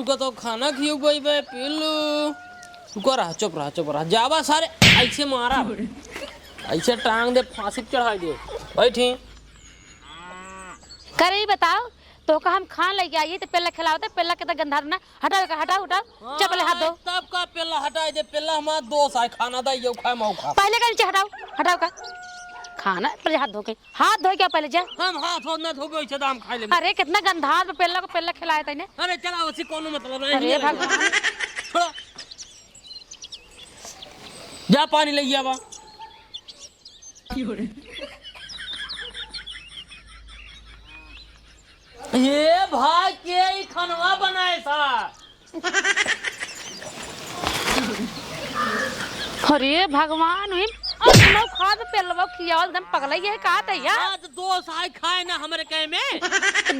रुका तो खाना खियो गई बे पिल्लू रुको रहा चुप रहा जावा सारे ऐसे मारा ऐसे टांग दे फांसी चढ़ा दे बैठी करे बताओ तो का हम खान लेके आइए तो पेला खिलाओ पेला के गंधा ना हटाओ चपले हाथ दो तब का पेला हटाए दे पेला हमारा दोस्त है खाना दा यो खाए मौ खा पहले का नीचे हटाओ का खाना पहले हाथ धो क्या पहले जा हम हाथ धोना धोबे ऐसे दाम खाए ले अरे कितना गंधा पेला को पेला खिलाया तने अरे चला उसी कोनो मतलब नहीं अरे भगवान छोड़ो जा पानी ले आवा ये भाई के खानवा बनाए सा अरे भगवान हम खाद पेलवा खियावल एकदम पगला ये का त यार आज दोस्त आए खाए ना हमरे कहे में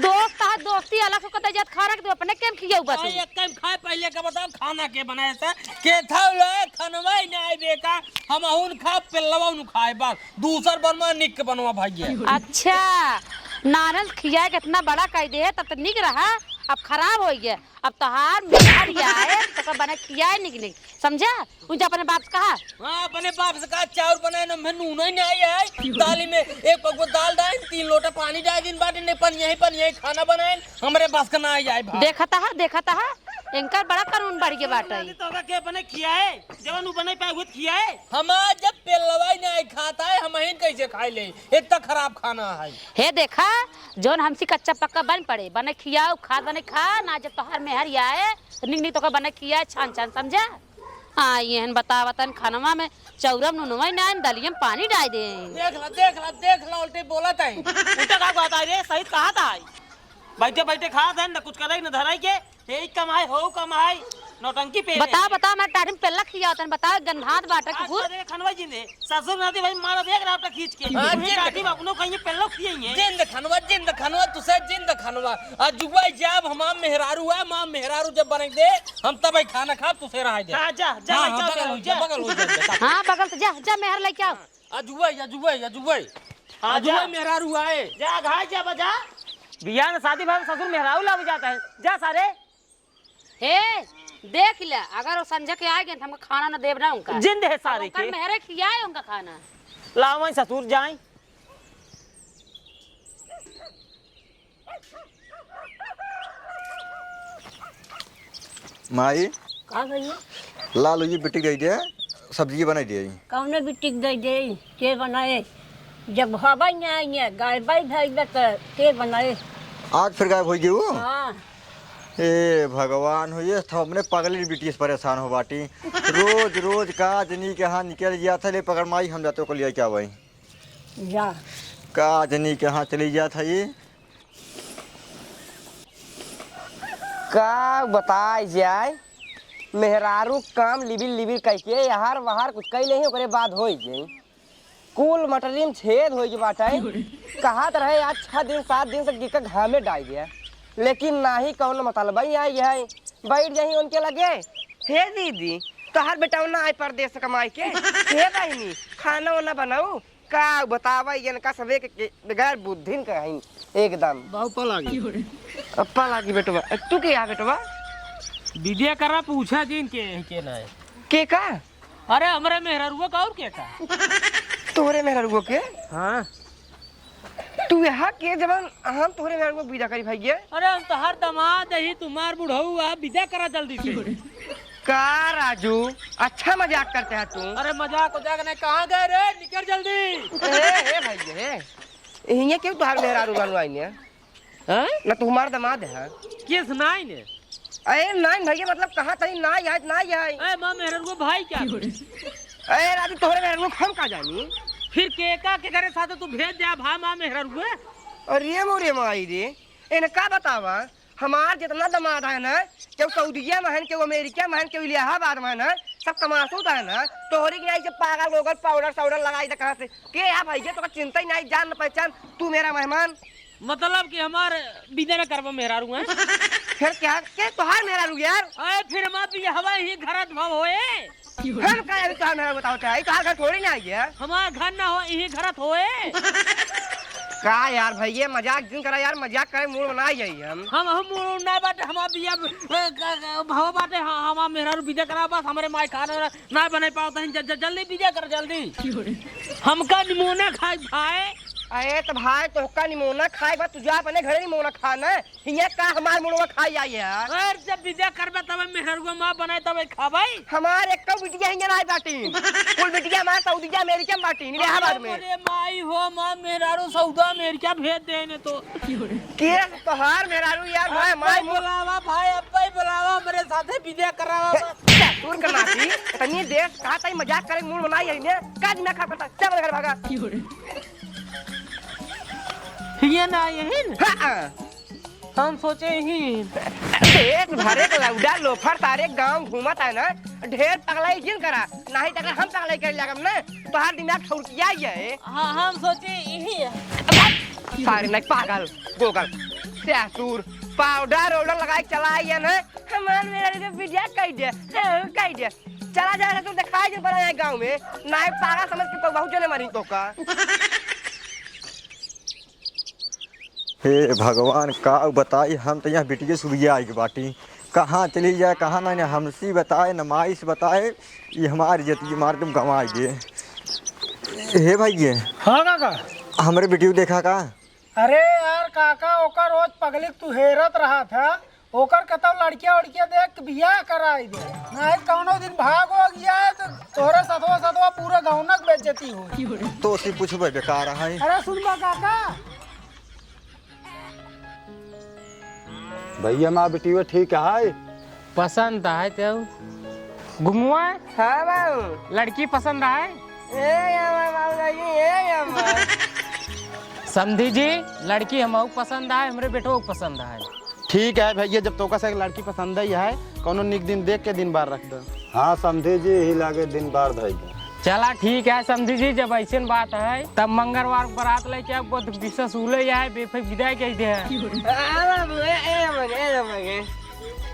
दोस्त है दोस्ती अलग से कतई जात खा रख दो अपने केम खियाऊ बस एक टाइम खाए पहले का बताओ खाना के बनाए सा के था ले खानवा ही ना आइबे का हम हुन खा पेलवा उन खाए बस दूसर बनवा निक के बनवा भाई अच्छा नारल खिया कितना बड़ा कह दे तब तो निक रहा अब खराब हो गया अब तोहार मेहर आए तो बना खिया निकले समझा उनसे अपने बाप से कहा हाँ अपने बाप से कहा चावल बनाए ना मैं नून ही नहीं है दाली में एक पकवा दाल डाल 3 लोटा पानी डाल दिन बाटे ने पन यही खाना बनाए हमारे पास का ना आए देखता है इनका बड़ा कानून बढ़ गया बाटे तो के बने खियाए जवन उ बने पाए खियाए हमार जब पेलवाई नहीं खाता है हम ही कैसे खाए ले इतना खराब खाना है हे देखा जोन हमसी कच्चा पक्का बन पड़े बने खियाओ खाद बने खा ना जब तोहार मेहर आए निक तो बने खिया छान समझा हाँ ये बता वतन खानवा में चौरम नुनवा ना दलियम पानी डाल दे देख ला उल्टे बोला था उल्टा का बात है रे सही कहा था बैठे खा था ना कुछ करे ना धराई के यही कमाई हो कमाई नौटंकी पे बता मैं टाइम पेला खिया तन बता गंधात बाटा के गुर अरे खनवा जी ने ससुर नाती भाई मारा देख रावटा खींच के ये काटी बापनो कहीं पेलो खियाई जिंद खनवा तुसे जिंद खनवा आज जुबा जब हमाम मेहरारू है मां मेहरारू जब बने दे हम तब ही खाना खा तुसे रह दे जा बगल हां बगल से जा मेहर लेके आओ आज जुबा मेहरारू आए जा घाय जा बजा बियाह शादी भाई ससुर मेहरारू ला जाता है जा सारे हे देख ले अगर वो संजय के आएंगे तो हमको खाना ना देव ना उनका जिंद है सारे के मेरे खियाए उनका खाना लावन ससुर जाए माई का भैया लालू जी बिटिक दे दे सब्जी बनाई दे कौन बिटिक दे के बनाए जब हवा नहीं आई गाय बाई भेज के बनाए आज फिर गायब हो गई वो हाँ ए भगवान हो ये हमने पगली बिटिया से परेशान हो बाटी रोज का जनी के यहाँ निकल गया था ले पकड़ माई हम जाते को लिया क्या भाई जा का जनी के यहाँ चली गया था ये का बताए जाए मेहरारू काम लिबिर करके यार वहार कुछ कई नहीं ओकरे बाद हो जाए कुल मटरिन छेद हो बाटे कहा रहे आज 6 दिन 7 दिन से गिका घामे डाल गया लेकिन ना ही कौन मतलब आई है बैठ जाही उनके लगे हे दीदी तोहर बेटा ना आए परदेश कमाई के हे बहनी खाना वाना बनाऊ का बतावा इनका सबे के बगैर बुद्धिन कहीं एकदम बापा लागी अप्पा लागी बेटवा तू के आ बेटवा दीदिया करा पूछा जिन के ना है के का अरे हमारे मेहरारुआ का और क्या का तोरे मेहरारुआ के हाँ तू यहाँ के जवान हम तोरे मेहरारुआ विदा करी भाई अरे हम तो हर दमाद ही तुम्हार बुढ़ऊ आ विदा करा जल्दी से का राजू अच्छा मजाक करते हैं तू अरे मजाक नहीं कहाँ गए रे निकल जल्दी हे भाई हे ये क्यों तुहार मेहरारू गानू आई ने हैं ना तुम्हार दमाद है किस नाई ने अरे नाई भैया मतलब कहाँ तई ना याद ए मां मेहरारू भाई क्या अरे राजू तोरे मेहरारू हम का जानी फिर केका के करे साथ तू भेज दे भा मां मेहरारू अरे मोरे माई रे इन का बतावा हमार जितना दमाद है ना क्यों सऊदीया में है क्यों अमेरिका में है क्यों इलाहाबाद में है ना सब कमासूद है ना तोहरी के ऐसे पागल गोगल पाउडर लगाई दे कहाँ से के है भाई तो चिंता ही नहीं जान पहचान तू मेरा मेहमान मतलब कि हमार विदा न करबो मेहरारू है फिर क्या के तोहार मेहरारू यार अरे फिर मां भी हवा ही घरत भाव होए हम का अभी तोहार मेहरारू बताओ चाहे तोहार घर थोड़ी ना आई है हमार घर ना हो यही घरत होए का यार भैया मजाक दिन करा यार, मजाक करे मूड बनाई जाइए हम ना बाटे हमार बिया भाव बाटे हमार मेहरारू विदा करा बस हमारे माई खाना ना बने पाओ जल्दी विदा कर जल्दी हमका निमोना खाए भाई। अरे तो भाई तोहका निमोना खाए बा तुझा अपने घरे निमोना खाना हिया का हमार मुड़वा खाई आई यार। अरे जब विदा करबे तब मेहरारू मां बनाए तब खाबाई। हमार एक तो बिटिया हिया ना बाटी कुल बिटिया हमार सऊदी अमेरिका में बाटी इलाहाबाद में। अरे माई हो मां मेहरारू सऊदी अमेरिका भेज देने तो के तोहार मेहरारू यार भाई माई बुलावा भाई अब्बे बुलावा मेरे साथे विदा करावा दूर करना थी तनी देश कहा ताई मजाक करे मूड बनाई आई ने का दिमाग खा करता चल घर भागा। ये ना यही हम सोचे ही देश भरे के लौडा लोफर तारे गांव घूमत है ना ढेर पगलाई जिन करा नहीं तक हम पगलाई कर लगम ना तोहार दिमाग ठौकिया है। हां हम सोचे यही सारे नहीं पागल गोगल ससुर पाउडर ओडर लगाई चलाई है ना हमार मेरा के बिटिया कह दे चला जा रहा तू दिखाई जे बड़ा है गांव में ना पागल समझ के तो बहुत जने मरी तो का। हे भगवान का बताई हम तो यहाँ बिटिया सुबिया आई के बाटी कहाँ चली जाए कहाँ ना हमसी बताए नमाइश बताए ये हमारी इज्जत मार तुम गंवा दिए। हे भैया हाँ काका। हमारे वीडियो देखा का? अरे यार काका ओकर रोज पगलिक तू हेरत रहा था ओकर कतौ लड़किया उड़किया देख बियाह कराई दे नहीं कौनो दिन भाग हो गया है तो तोरे सतवा पूरे गाँवनक बेइज्जती हो तो उसे पूछबे बेकार है। अरे सुनबा काका भैया माँ बेटी ठीक है पसंद है तो घुमुआ हां बाबू लड़की पसंद है ए यार बाबू ए समझी जी लड़की हमको पसंद है हमरे बेटो को पसंद है। ठीक है भैया जब तोका से लड़की पसंद ही है कोनो निक दिन देख के दिन बार रख दो। हाँ समझे जी यही लागे दिन बार धई चला ठीक है समझी जी जब ऐसे बात है तब मंगलवार बारात लेके बहुत विशेष उले है बेफे विदाई कह दे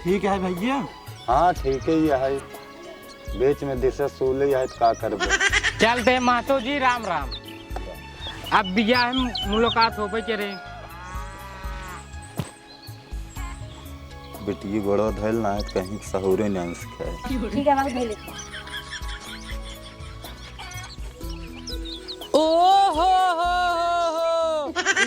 ठीक है भैया। हाँ ठीक ही है बीच में दिशा सूले है तो का करबे। चलते मातो जी राम राम अब बियाह मुलाकात हो करे बेटी गोड़ो धैल ना है कहीं सहूरे नहीं सके। ठीक है बाबू भेज लेते ओ हो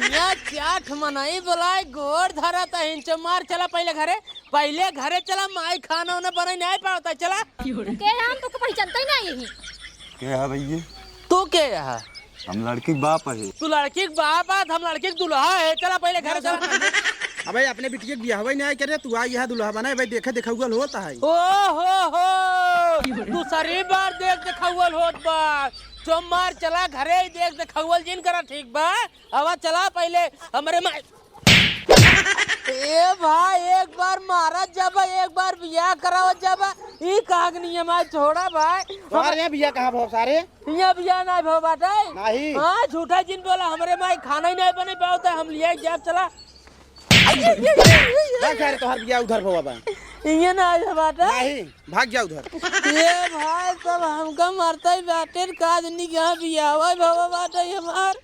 यहाँ चाट मनाई बुलाए गोड़ धरा था हिंचो मार चला पहले घरे चला माई खाना उन्हें बना नहीं पाता चला के हम तो पहचानता ही ना यही क्या है भैया तू के है हम लड़की के बाप है। तू लड़की के बाप है हम लड़की के दूल्हा है चला पहले घरे चला। अबे अपने बिटिया के बियाह नहीं करे तू आई है दुल्हा बना भाई देखे देखौगल होता है। ओ हो दूसरी बार देख देखौल होत बा सोमवार चला घरे देख देखौल जिन करा ठीक बा अब चला पहले हमारे माई ए भाई एक बार मारा जब एक बार बियाह कराओ जब ई काग नियम है छोड़ा भाई हमारे यहाँ बियाह कहाँ बहुत सारे यहाँ बियाह नहीं भो बाटे नहीं। हाँ झूठा जिन बोला हमारे माई खाना ही नहीं बने पाता हम लिया जब चला तोहर बियाह उधर हो बाबा ये ना बाटे नहीं भाग जा उधर। ये भाई सब हमका मरता ही बाटे काज नहीं कहाँ बियाह हुआ बाबा बाटे हमार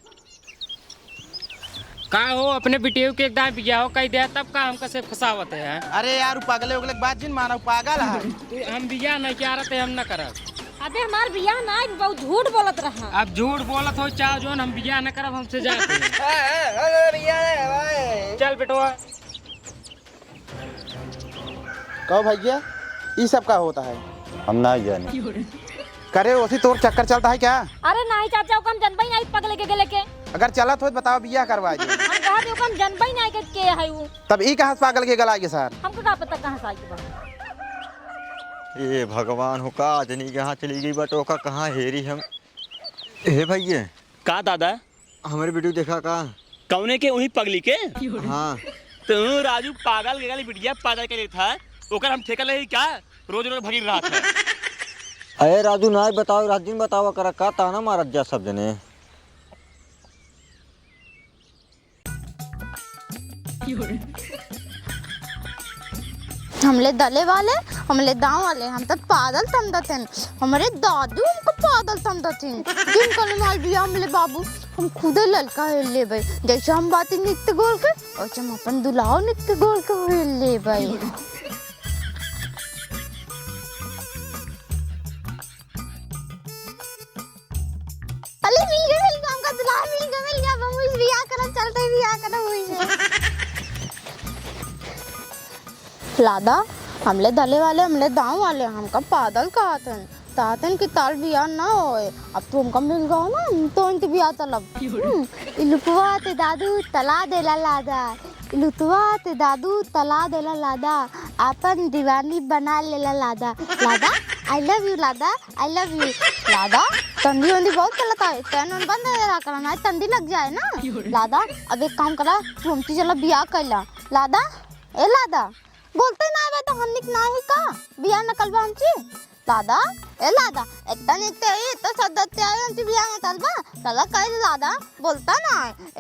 का हो अपने बिटिया के एकदम बियाह हो कह दिया तब का हमका से फसावत है। अरे यार पागले उगले बात जिन माना पागल है हम बियाह नहीं क्या रहे हम न करब। अबे हमार बियाह ना बहुत झूठ बोलत रहा। अब झूठ बोलत हो चाहो जोन हम बियाह न करब हमसे जाके चल बेटवा कहो भैया ये सब का होता है हम ना जाने करे उसी तोर चक्कर चलता है क्या? अरे नहीं चाचा ओकम जनबई नहीं पगले के गेले के अगर चलत हो तो बताओ बियाह करवा दे। हम कहा थे ओकम जनबई नहीं के है वो तब ई कहां से पागल के गलाएगे सर हमको का पता कहां से आई बा। ये भगवान हो का जनी कहाँ चली गई बट ओका कहाँ हेरी हम। हे भैया का दादा हमारे वीडियो देखा का? कौने के वही पगली के हाँ तू राजू पागल के गाली बिटिया पागल के लिए था ओकर हम ठेका ले क्या रोज रोज भगी रहा था। अरे राजू ना बताओ रात दिन बताओ करा का ताना मारत जा सब जने। हमले दले वाले हमले दाव वाले हम तो पागल समझते हैं हमारे दादू हमको पागल समझथिन दिन कल माल बिया मिले बाबू हम खुदे लड़का है लेबै जैसे हम बाती नित्य गोल के वैसे हम अपन दुल्हा नित्य गोल के हो लेबै अली मिल गया हमका दुल्हा मिल गया हम इस बिया करब चलते बिया करब हुई लादा हमले दले वाले हमले दांव वाले हमका पागल कहतन तातन की ताल बिया ना होए अब तो हमका मिल गया ना तो इनके बिया तलब इलुतवा ते दादू तला देला लादा इलुतवा ते दादू तला देला लादा अपन दीवानी बना लेला लादा लादा आई लव यू लादा आई लव यू लादा तंदी वंदी बहुत चलता है टैन वन बंद रहा करना है तंदी लग जाए ना लादा अब एक काम करा तू हमसे चला बिया कैला लादा ए लादा बोलते ना आवे तो हम निक नाही का बिया नकलबा हमची लादा ए लादा इतना निकते है तो सदते आए हमची बिया में तलबा चला कह लादा बोलता ना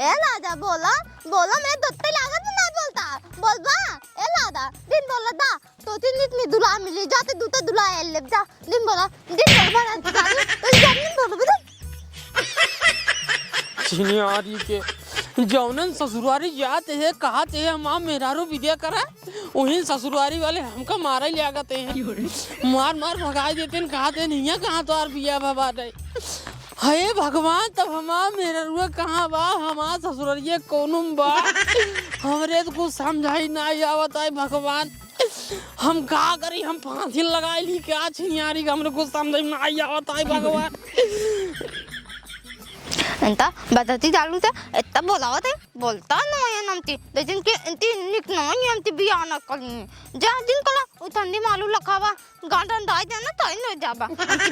ए लादा बोला बोला मैं दुत्ते लागत ना बोलता बोलबा ए लादा दिन बोला दा तो तीन इतनी दुला मिली जाते दूते दुला ले जा दिन बोला तो दिन बोला चिनियारी के जौनन ससुरारी जाते हैं कहते हैं माँ मेहरारू विद्या करा वहीं ससुरारी वाले हमका मारा ले आते हैं मार मार भगा देते हैं कहते नहीं है कहाँ तो और बिया भवा नहीं हे भगवान तब हमार मेहरारू कहाँ बा हमार ससुरारी कौन बा हमरे तो कुछ समझाई ना आवत है भगवान हम का करी हम फांसी लगाई ली क्या चिनियारी का हमरे कुछ समझ में ना आवत है भगवान ಎಂತ ಬದತಿ ದಾಳುತೆ ಎತ್ತ ಬೋಲಾವತೆ बोलता ना ये नमती लेकिन के इंती निक ना ये नमती बियान कली जा दिन कला उतंदी मालू लखावा गांडन दाई देना तो इन जाबा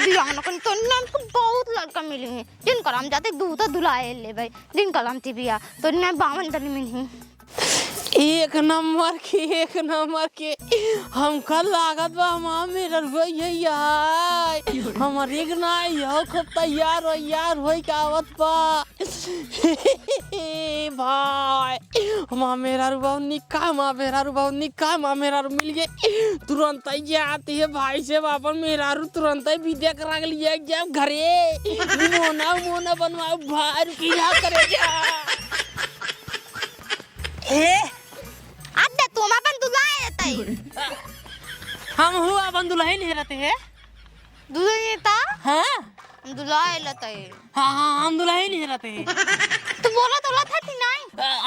बियान कली तो हमको बहुत लड़का मिलेंगे दिन कला हम जाते दूध दुलाए ले भाई दिन कला हम बिया तो मैं 52 दिन में नहीं एक नंबर के हम कल लागत बा हमार मेरा रुइया यार हमर एक ना यो खूब तैयार होई का आवत बा भाई हमार मेरा रुबा निका मां मेरा रु मिल गए तुरंत ही जाती है भाई से वापस मेरा रु तुरंत ही विद्या करा के लिए जब घरे मोना बनवाओ भाई क्या करे जा अड्डा तुम अपन दुलाए रहता है हम हुआ अपन दुल्हन नहीं रहते हैं दुल्हन नहीं था हाँ हम दुलाए रहता है हाँ हम दुल्हन नहीं रहते हैं तो बोला था कि नहीं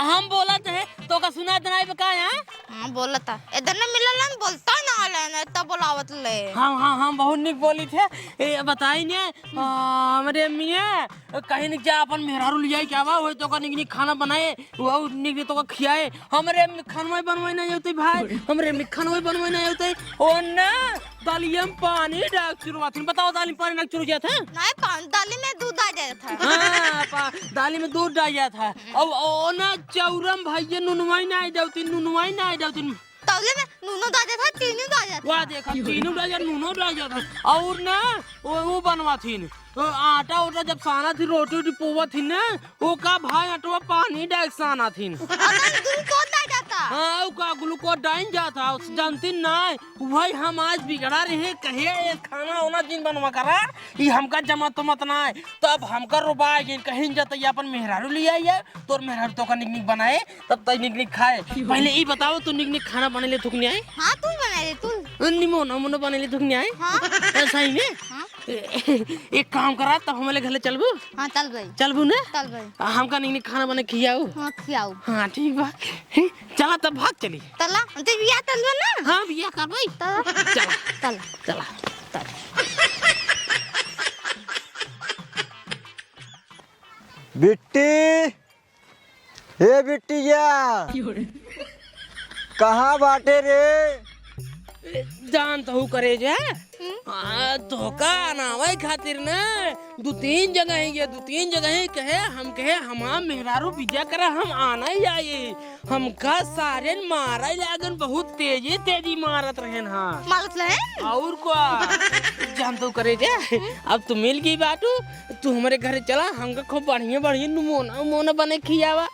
हम बोला थे तो का सुना नहीं बका यहाँ हाँ बोला था इधर न मिलल न बोलता ना लेना तब बोलावत ले हम बहुत निक बोली थे ए बताई ने हमारे अम्मी कहीं निक जा अपन मेहरारू लिया क्या बा वो तो का निक खाना बनाए वो निक तो का खियाए हमारे अम्मी खाना बनवाई नहीं होती भाई हमारे अम्मी खाना बनवाई नहीं होती ओ ना दाली में पानी डाल चुरवा थी बताओ दाली में पानी डाल चुर गया था नहीं दाली में दूध आ जाता था हाँ दाली में दूध डाल गया था अब ओ ना चौरम भैया नुनवाई नहीं जाती तौले में नूनो डाल जाता तीनों डाल जाता वाह देखा तीनों डाल जाता नूनो डाल जाता और ना वो बनवा थी आटा उटा जब साना थी रोटी पोवा थी ना वो का भाई आटवा पानी डाल साना थी ग्लूकोज डाल जाता हाँ वो का ग्लूकोज डाल जाता जानती नहीं भाई हम आज बिगड़ा रहे कहे ये खाना होना जिन बनवा करा ये हमका जमा तो मत ना तब हमका रुपा कहीं जाता अपन मेहरारू लिया है तो मेहरारू तो का निक बनाए तब तक निक खाए पहले ये बताओ तू निक खाना बने ले थुकनी आए हाँ तू बना ले तू निमोना बने ले थुकनी आए हाँ सही में हाँ एक काम करा तब हमारे घर चलबू हाँ चलबू ना चल भाई हमका निक खाना बने खियाऊ हाँ खियाऊ हाँ ठीक बा चला तब भाग चली तला अंते बिया तलवा ना हाँ बिया कर भाई चला बिट्टी हे बिट्टिया कहाँ बाटे रे जान तो करे जा धोखा नावे खातिर ना दो तीन जगह कहे हम हमार मेहरारू विद्या करे हम आना ही आए हमका सारे मारा लागन बहुत तेजी मारत रहे मारत रहे और क्या जान तो करे जा अब तू मिल गई बाटू तू हमारे घर चला हमका खूब बढ़िया मोना बने खियावा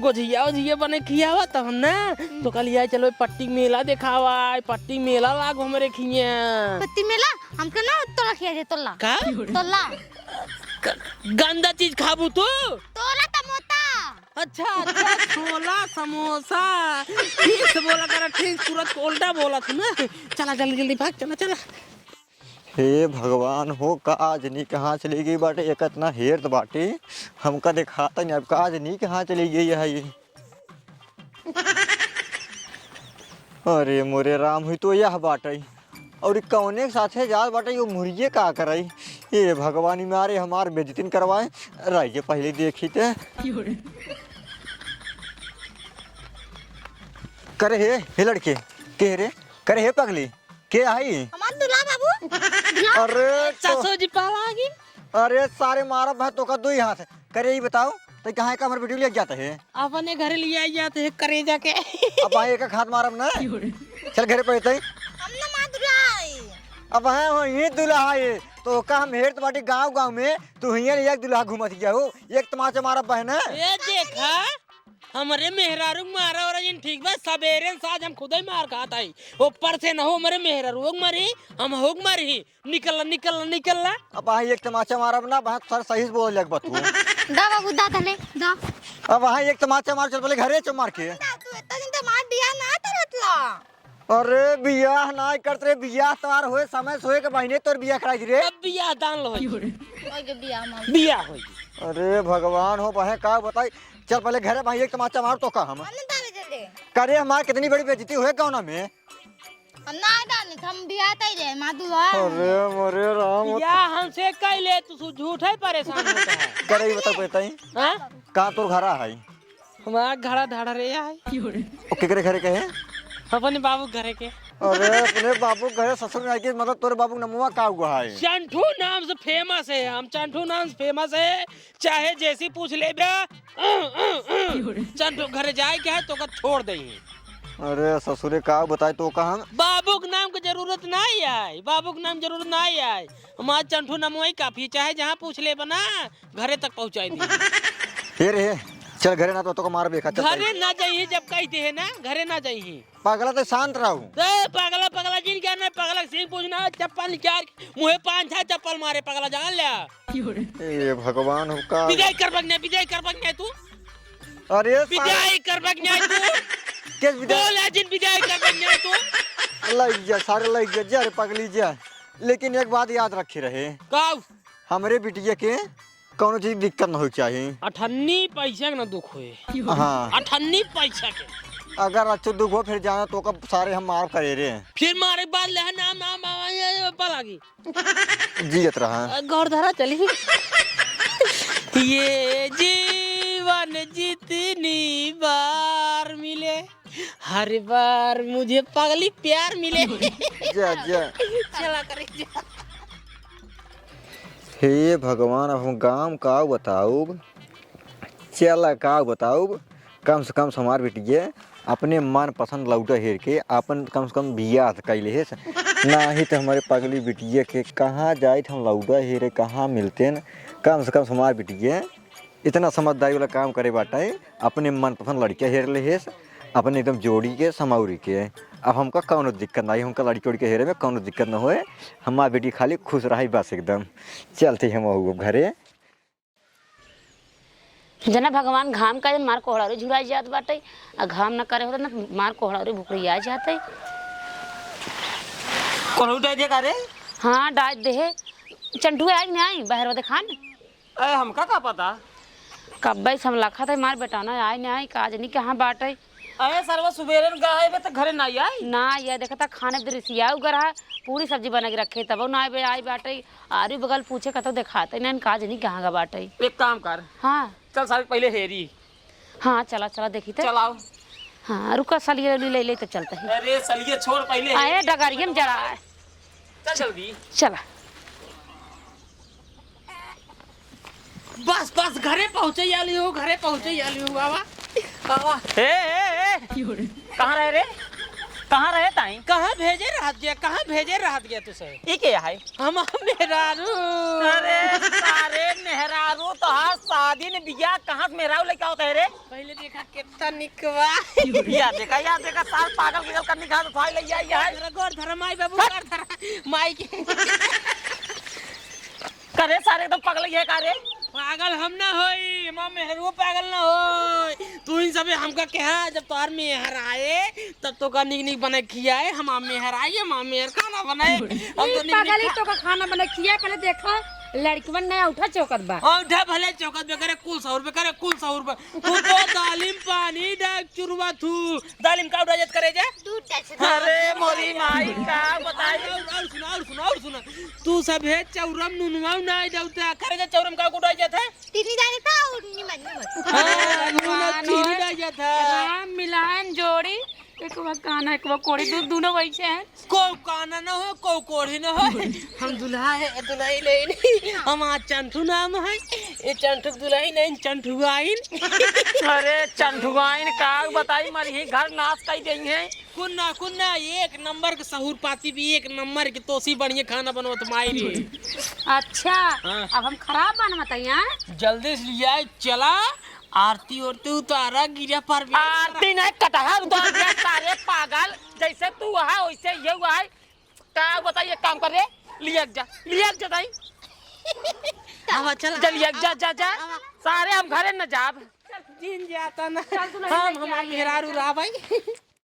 गोझिया बने खियावा तब हम ना तो कल चलो पट्टी मेला दिखावा पट्टी मेला लागो हमारे खिया पट्टी मेला हमके ना तोला खिया दे तोला का तोला गंदा चीज खाबू तू? तोला तमोता अच्छा अच्छा, छोला समोसा ठीक से बोला कर, ठीक तुरंत उल्टा बोला तू ना। चला जल्दी जल्दी भाग, चला चला। हे भगवान हो, काज नहीं कहाँ चली गई बाटे, एक इतना हेर बाटे हमका दिखाता नहीं, अब काज नहीं कहाँ चली गई है ये। अरे मोरे राम हुई तो यह बाटे, और ई कौने के साथे जात बाटे, यो मुर्गे का करई। ये भगवानी मारे हमार बेइज्जती करवाए, रहिए पहले देखी थे। करे हे लड़के के रे, करे हे पगली के आई? हमार दुल्हा बाबू अरे ससुर जी पाला आ गई। अरे सारे मारा भाई तो का दो ही हाथ। करे ही बताओ तो कहाँ का हमारे वीडियो ले जाते हैं? अपने घर ले आई जाते हैं करे जाके। अब वहाँ एक हाथ मारब ना, चल घर पे अतई। हम ना मार दुल्हा अब वहाँ हो ये दुल्हा है तो का हम हेर बाटी गांव गांव में तू हियां एक दुल्हा घूमत गया हो, एक तमाचा मारा बहन। ये देखा हमारे मेहरारू मारा और जिन ठीक बा, सवेरे साज हम खुद ही मार खाता है, ऊपर से न हो हमारे मेहरारू होग मारी, हम होग मारी, निकल निकल निकल। अब वहाँ एक तमाचा मारब ना, वहाँ सर सही से बोल लग तू। दा बाबू दा धले दा अब वहाँ एक तमाचा मार, चल पहले घरे चल मार के। तू इतना दिन तो मार दिया ना तरतला। अरे बियाह ना करत रे, बियाह तोर होए समय सोए के महीने तोर बियाह कराई रे। अब बियाह दान लो ओए के बियाह मार बियाह होई। अरे भगवान हो, बहे का बताई, चल पहले घरे भाई एक तमाचा मार तो का हम हमने दाने चले करे। हमार कितनी बड़ी बेइज्जती हुए गाँव में। हम ना दाने हम बियाह तई रे मार दुल्हा। अरे मोरे राम, या हमसे कह ले, तू झूठ है परेशान होता है। करे ही बता बताई हाँ कहाँ तोर घरा है? हमारा घड़ा धाड़ा रे है ओके करे घरे कहे? अपने बाबू घरे के। अरे अपने बाबू घरे ससुर में आके, मतलब तोरे बाबू नमुआ का हुआ है? चंठू नाम से फेमस है, हम चंठू नाम से फेमस है, चाहे जैसी पूछ ले बे। चंठू घरे जाए क्या है तो का छोड़ देंगे। अरे ससुरे का बताए तो का हम? बाबू के नाम की जरूरत नहीं है, बाबू के नाम जरूरत नहीं है, हमारा चंठू नाम वही काफी, चाहे जहाँ पूछ ले बना घरे तक पहुँचाई दी। फिर है चल घरे ना तो मार बेखा। घरे ना जाइए, जब कहते हैं ना घरे ना जाइए। पागला तो शांत रहो। पगला पगला जिन क्या ना, पगला सिंह पूछना, चप्पल निकाल मुँह 5-6 चप्पल मारे पगला जान लिया। ये भगवान हो का। विजय कर बगने, विजय कर बगने तू, अरे विजय कर बगने तू, किस विजय? बोला जिन विजय कर बगने तू। लग जा सारे लग जा, जा रे पगली जा। लेकिन एक बात याद रखी रहे, कब हमरे बिटिया के कौनो चीज दिक्कत न हो चाहिए। 98 पैसा के ना दुख हुए। हाँ 98 पैसा के, अगर अच्छे दुख हो फिर जाना तो कब सारे हम मार करे रे। फिर मारे बाद ले नाम नाम पलागी जियत रहा गौर धरा चली। ये जीवन जितनी बार मिले, हर बार मुझे पगली प्यार मिले। जा जा चला करे जा। हे भगवान, अब हम गाँव का बताऊ, चला का बताऊ, कम से कम हमार बेटिए अपने मन पसंद लौटा हेर के अपन कम से कम बियाह कैले है ना, ही तो हमारे पगली बिटिया के कहाँ जाए हम लौटा हेरे, कहाँ मिलते न। कम से कम हमार बिटिए इतना समझदारी वाला काम करे बाटे, अपने मन पसंद लड़कियाँ हेर ले है, अपने एकदम जोड़ी के समाउरी के। अब हमका कौनो दिक्कत नहीं, हमका लड़की उड़ी के हेरे में कौनो दिक्कत न होए, हमार बेटी खाली खुश रही बस एकदम। चलते हम घरे। जना भगवान घाम का मार कोहड़ारी झुराई जात बाटे, आ घाम न करे हो ना मार कोहड़ारी भुकरिया जाते। कौन उठाई दे का रे? हाँ डाल दे, चंटू आज नहीं आई बहर दे खान। अरे हमका का पता, कब हम लखा था मार बेटा ना आई नहीं आई, काज नहीं कहाँ बाटे। अरे सरवा सुबेरे गाय में तो घरे नहीं आई ना, ये देखा था खाने दृश्या उगर है, पूरी सब्जी बना के रखे तब ना आई बाटे। आरी बगल पूछे कतो दिखाते नहीं, काज नहीं कहाँ का बाटे। एक काम कर, हाँ चल साल पहले हेरी। हाँ चला चला देखी थे। चलाओ। हाँ रुका सलिए ले ले तो चलते है। अरे सलिए छोड़ पहले आए डगारिये में जरा है। चल जल्दी चला बस बस घरे पहुँचे आली हो, घरे पहुँचे आली हो बाबा। बाबा हे कहाँ रहे रे? कहाँ रहे ताई? कहाँ भेजे रहत गया तुसे? ई के है? हम मेहरारू। अरे सारे मेहरारू तो हाँ शादी ने बिया कहाँ से मेहरारू लेके आओ रे? पहले देखा कितना निकवा। या देखा साल पागल गिगल करने का तो भाई ले आई है। गोर धरा माई बाबू गोर धरा माई के। करे सारे एकदम पागल है कारे? पागल हम ना होई, मां मेहरू पागल ना होई। तू इन सबे हमका कहा जब तोहर मेहर आए तब तो का निक बने खियाए। हम मेहर आए मां मेहर खाना बनाए। हम तो पागल तो का खाना बने खिया पहले देखा लड़कीवन नया उठा चौकत बा। उठा भले चौकत पे करे कुल सौर पे करे कुल सौर पे। तू तो दालिम पानी डाक चुरवा थू। दालिम का उड़ाजत करे जा? अरे मोरी माई का बताई। और सुना तू सब है चौरम नुनवा ना जाउता करे जा। चौरम का उड़ाई जात है? तीनी जाने था उन्नी मन हां नुना चीनी डाई जात है। राम मिलान जोड़ी एक बार काना एक बार कोड़ी दोनों वही से हैं। को काना न हो को कोढ़ी न हो। हम दुल्हा है दुल्हाई ले हम आज चंठू नाम है। ये चंठू दुल्हाई नहीं चंठुआइन। अरे चंठुआइन का बताई मरी ही घर नाश कर गई है। कुन्ना एक नंबर के सहूर पाती भी एक नंबर की तोसी बढ़िया खाना बनवत माई रे। अच्छा अब हम खराब बन बताइए। जल्दी से लिया चला आरती उतारा गिरा पर आरती नहीं कटहर उतार दिया सारे पागल। जैसे तू वहाँ वैसे ये हुआ है। क्या बताइए काम कर रहे? लिया जा दाई। अब चल लिया जा सारे हम घरे न जाब। दिन जाता ना हम मेहरारू रहा भाई।